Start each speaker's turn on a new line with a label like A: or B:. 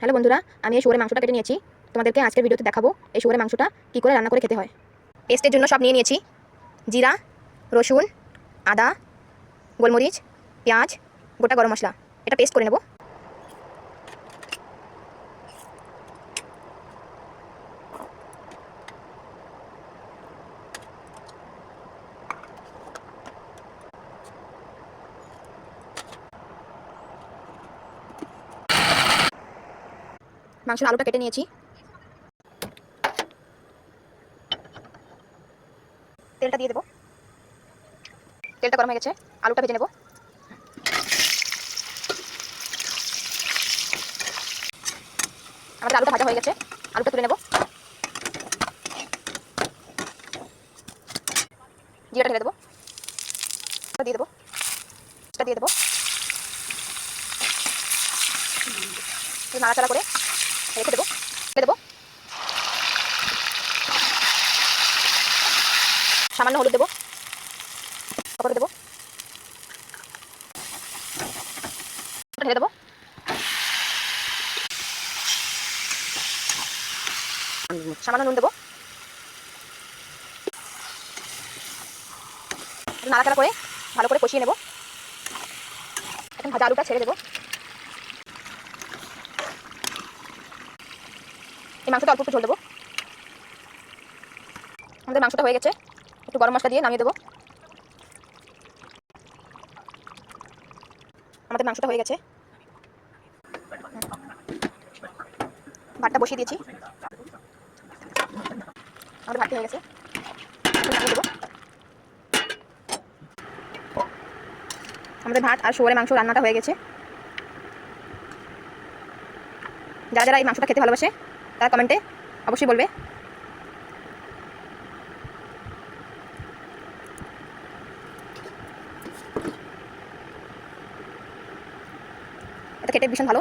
A: Hello বন্ধুরা, আমি এই শুয়োরের মাংসটা কেটে নিয়েছি। তোমাদেরকে আজকের ভিডিওতে দেখাবো এই শুয়োরের মাংসটা কী করে রান্না করে খেতে হয়। পেস্টের জন্য সব নিয়ে নিয়েছি: জিরা, রসুন, আদা, গোলমরিচ, পেঁয়াজ, গোটা গরম মশলা। এটা পেস্ট করে নেব। মাংসের আলুটা কেটে নিয়েছি। তেলটা দিয়ে দেবো। তেলটা গরম হয়ে গেছে, আলুটা ভেজে নেব। আমাদের আলুটা ভাজা হয়ে গেছে, আলুটা তুলে নেব। জিরাটা ঢেলে দেবো, দিয়ে দেবো, দিয়ে দেবো। নাড়াচাড়া করে রেখে দেবো, দেবো। সামান্য হলুদ দেবো, তারপরে দেবো, ঢেলে দেবো। সামান্য নুন দেবো। নাড়াচাড়া করে ভালো করে কষিয়ে নেব। এখন ভাজা আলুটা ছেড়ে দেবো। এই মাংসটা অল্প একটু ঝোল দেবো। আমাদের মাংসটা হয়ে গেছে, একটু গরম মশলা দিয়ে নামিয়ে দেবো। আমাদের মাংসটা হয়ে গেছে, ভাতটা বসিয়ে দিয়েছি। আমাদের ভাতটা হয়ে গেছে, নামিয়ে দেবো। আমাদের ভাত আর শুয়োরের মাংস রান্নাটা হয়ে গেছে। যারা যারা এই মাংসটা খেতে ভালোবাসে তারা কমেন্টে অবশ্যই বলবে। এটা খেতে ভীষণ ভালো।